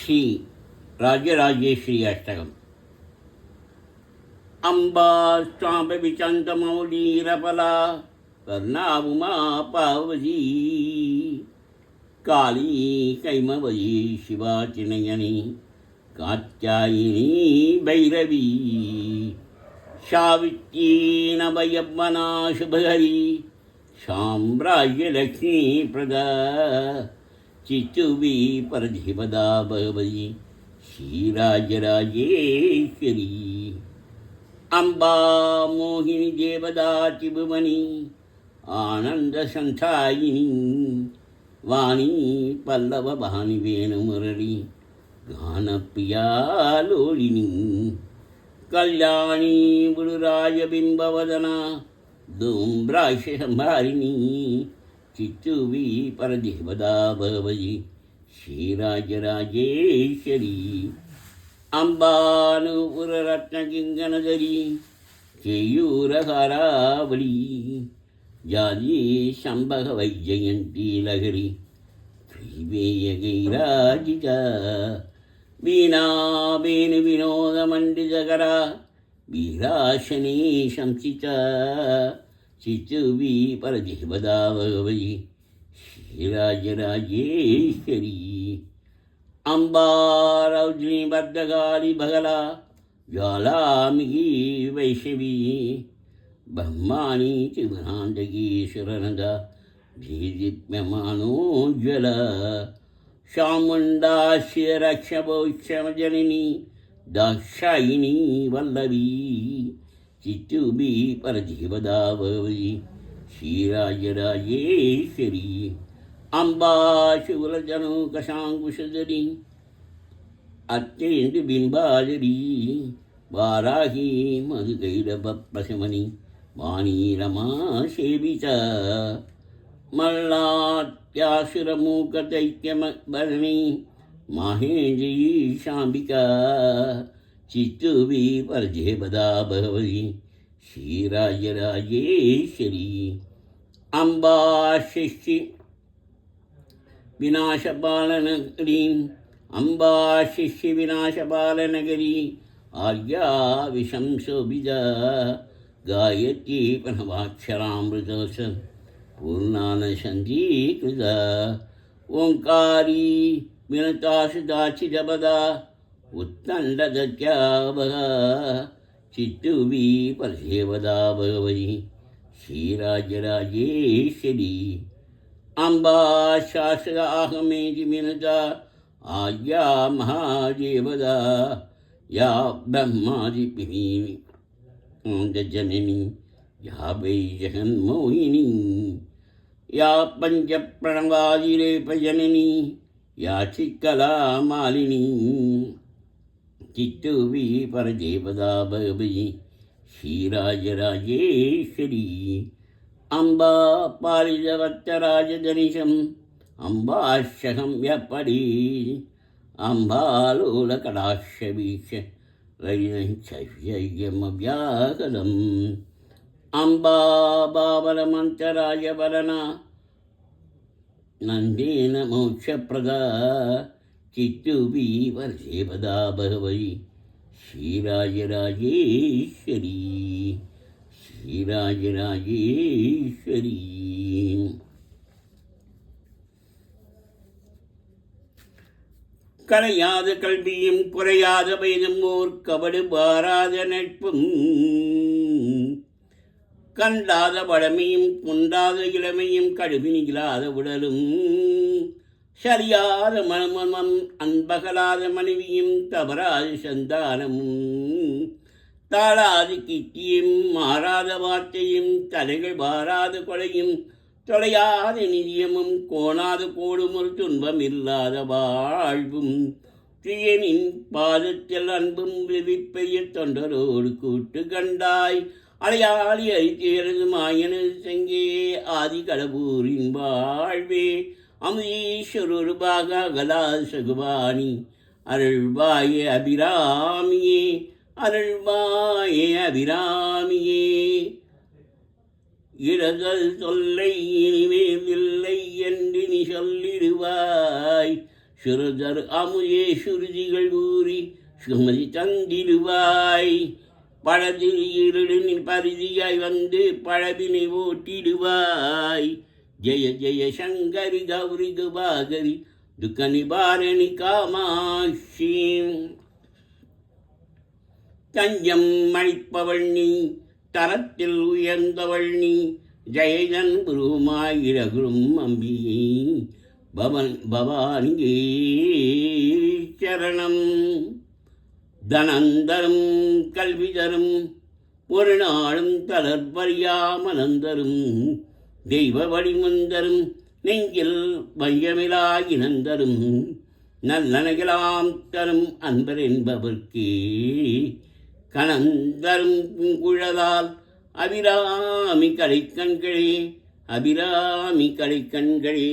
ஸ்ரீ ராஜராஜேஸ்வரி அஷ்டகம். அம்பா ஸ்வாமிச்சந்தமௌலீரபலா கர்ணாவுமா பார்வதி காளி கைமவதி சிவா சினயனி காத்யாயினி பைரவி சாவித்ரி நவயவனா சுபஹரி சாம்ராஜ்யலக்ஷ்மி பிரதா சித்துவி பரதிபதா பகவதி ஸ்ரீராஜராஜேஸ்வரி அம்பா மோகினி தேவதா திபுமணி ஆனந்த சந்தாயினி வாணி பல்லவ பாணி வேணு முரளி கானப்பியாலோலினி கல்யாணி குருராஜ பிம்பவதனா தூம்ராஷ சம்பாரிணி சித்துவி பரதிபதா பகவதி ஸ்ரீராஜராஜேஸ்வரி அம்பானுபுரரத்னகிங்கனதரி கேயூரகாராவளி ஜாதி சம்பக வைஜயந்தி லகரி த்ரிவேயகைராஜித வீணாவேணு வினோதமண்டிதகரா வீராசனே சம்சித சித்துவி பரதிபதா பகவதி ஸ்ரீராஜராஜேஸ்வரி அம்பா ரௌத்ரி பத்ரகாளி பகலா ஜாலாமிகி வைஷ்ணவி பிரம்மாணி திபுராந்தகீஸ்வரனதா தீதிப்யமானோஜ்வல சாமுண்டாஸ்ய ரக்ஷபோட்சமஜனனி தாக்ஷாயினி வல்லவி சித்துபி பரதிபதா பகவதி ஸ்ரீராஜராஜேஸ்வரி அம்பா சுகுலஜனூகசாங்குஷதரி அத்தேந்து பிம்பாதரி வாராகி மதுகைடபப்ரசமணி வாணீரமா சேவித மல்லாத்யாசுரமூகதைத்யமபரணி மாஹேந்திரி சாம்பிகா சித்துவி பரதிபதா பகவதி ஸ்ரீராஜராஜேஸ்வரி அம்பா சிஷ்டி விநாசபாலநகரி அம்பா சிஷ்டி விநாசபாலநகரி ஆர்யா விஷம்சோபிதா காயத்ரி பிரணவாட்சராமிருதோச பூர்ணானசந்தீகிருதா ஓங்காரி வினதாசுதாச்சிதபதா உத்தண்டதத்யாவகா சித்துவி பரதேவதா பகவதி ஸ்ரீராஜராஜேஸ்வரி அம்பா சாஸ்திராகமேதி வினதா ஆர்யா மகாதேவதா யா பிரம்மாதிபினி ஜனனி யா வை ஜெகன்மோகினி யா பஞ்சப்ரணவாதிரேபஜனனி யா சிக்கலா மாலினி சித்துவி பரதேவதா பகவதி ஸ்ரீராஜராஜேஸ்வரி அம்பா பாரிஜவத்தராஜதனிஷம் அம்பாஷகம் யப்படி அம்பாலோலகடாட்சவீஷ ரைனஞ்சவ்யமவ்யாகலம் அம்பா பாவலமந்தராஜவரணா நந்தேன மோட்சப்பிரதா சித்துவி பரதேவதா பகவதி ஸ்ரீராஜராஜேஸ்வரி ஸ்ரீராஜராஜேஸ்வரி கலையாத கல்வியும் குறையாத வயதும் ஓர் கபடு பாராத நட்பும் கண்டாத வளமையும் குண்டாத இளமையும் கடுவினிலாத உடலும் சரியாத மனமம் அன்பகலாத மனைவியும் தவறாத சந்தானமும் தாளாது கிட்டியும் மாறாத வார்த்தையும் தலைகள் வாராத கொலையும் தொலையாத நிதியமும் கோணாத கோடும் ஒரு துன்பம் இல்லாத வாழ்வும் தீயனின் பாதத்தில் அன்பும் விவிப்பெய்ய தொண்டரோடு கூட்டு கண்டாய் அலையாளி அரித்தேரது மாயனது செங்கே ஆதி கடபூரின் வாழ்வே அமுதீஸ்வரொரு பாக அகலா சகுபாணி அருள்வாயே அபிராமியே அருள்வாயே அபிராமியே இடதல் தொல்லை இனிமேல் இல்லை என்று நீ சொல்லிடுவாய் சுரதர் அமுதே சுருதிகள் ஊறி சுமதி தந்திடுவாய். பழதில் இருளினில் பரிதியாய் வந்து பழவினை ஓட்டிடுவாய். ஜெய ஜெய சங்கரி கௌரி துபாகரி துக்க நிபாரணி காமாட்சி. தஞ்சம் அளிப்பவள் நீ, தரத்தில் உயர்ந்தவள் நீ, ஜெயஜன் குருமாயிரகுரும் அம்பிகை பவானியே சரணம். தனந்தரும் கல்வி தரும் ஒரு நாளும் தளர்வறியாமனந்தரும் தெய்வ வடிமந்தரும் நெஞ்சில் வையமிலாயினந்தரும் நல்லனைகளாம் தரும் அன்பர் என்பவர்க்கே கணந்தரும் குழலால் அபிராமி கடைக்கண்களே, அபிராமி கடைக்கண்களே.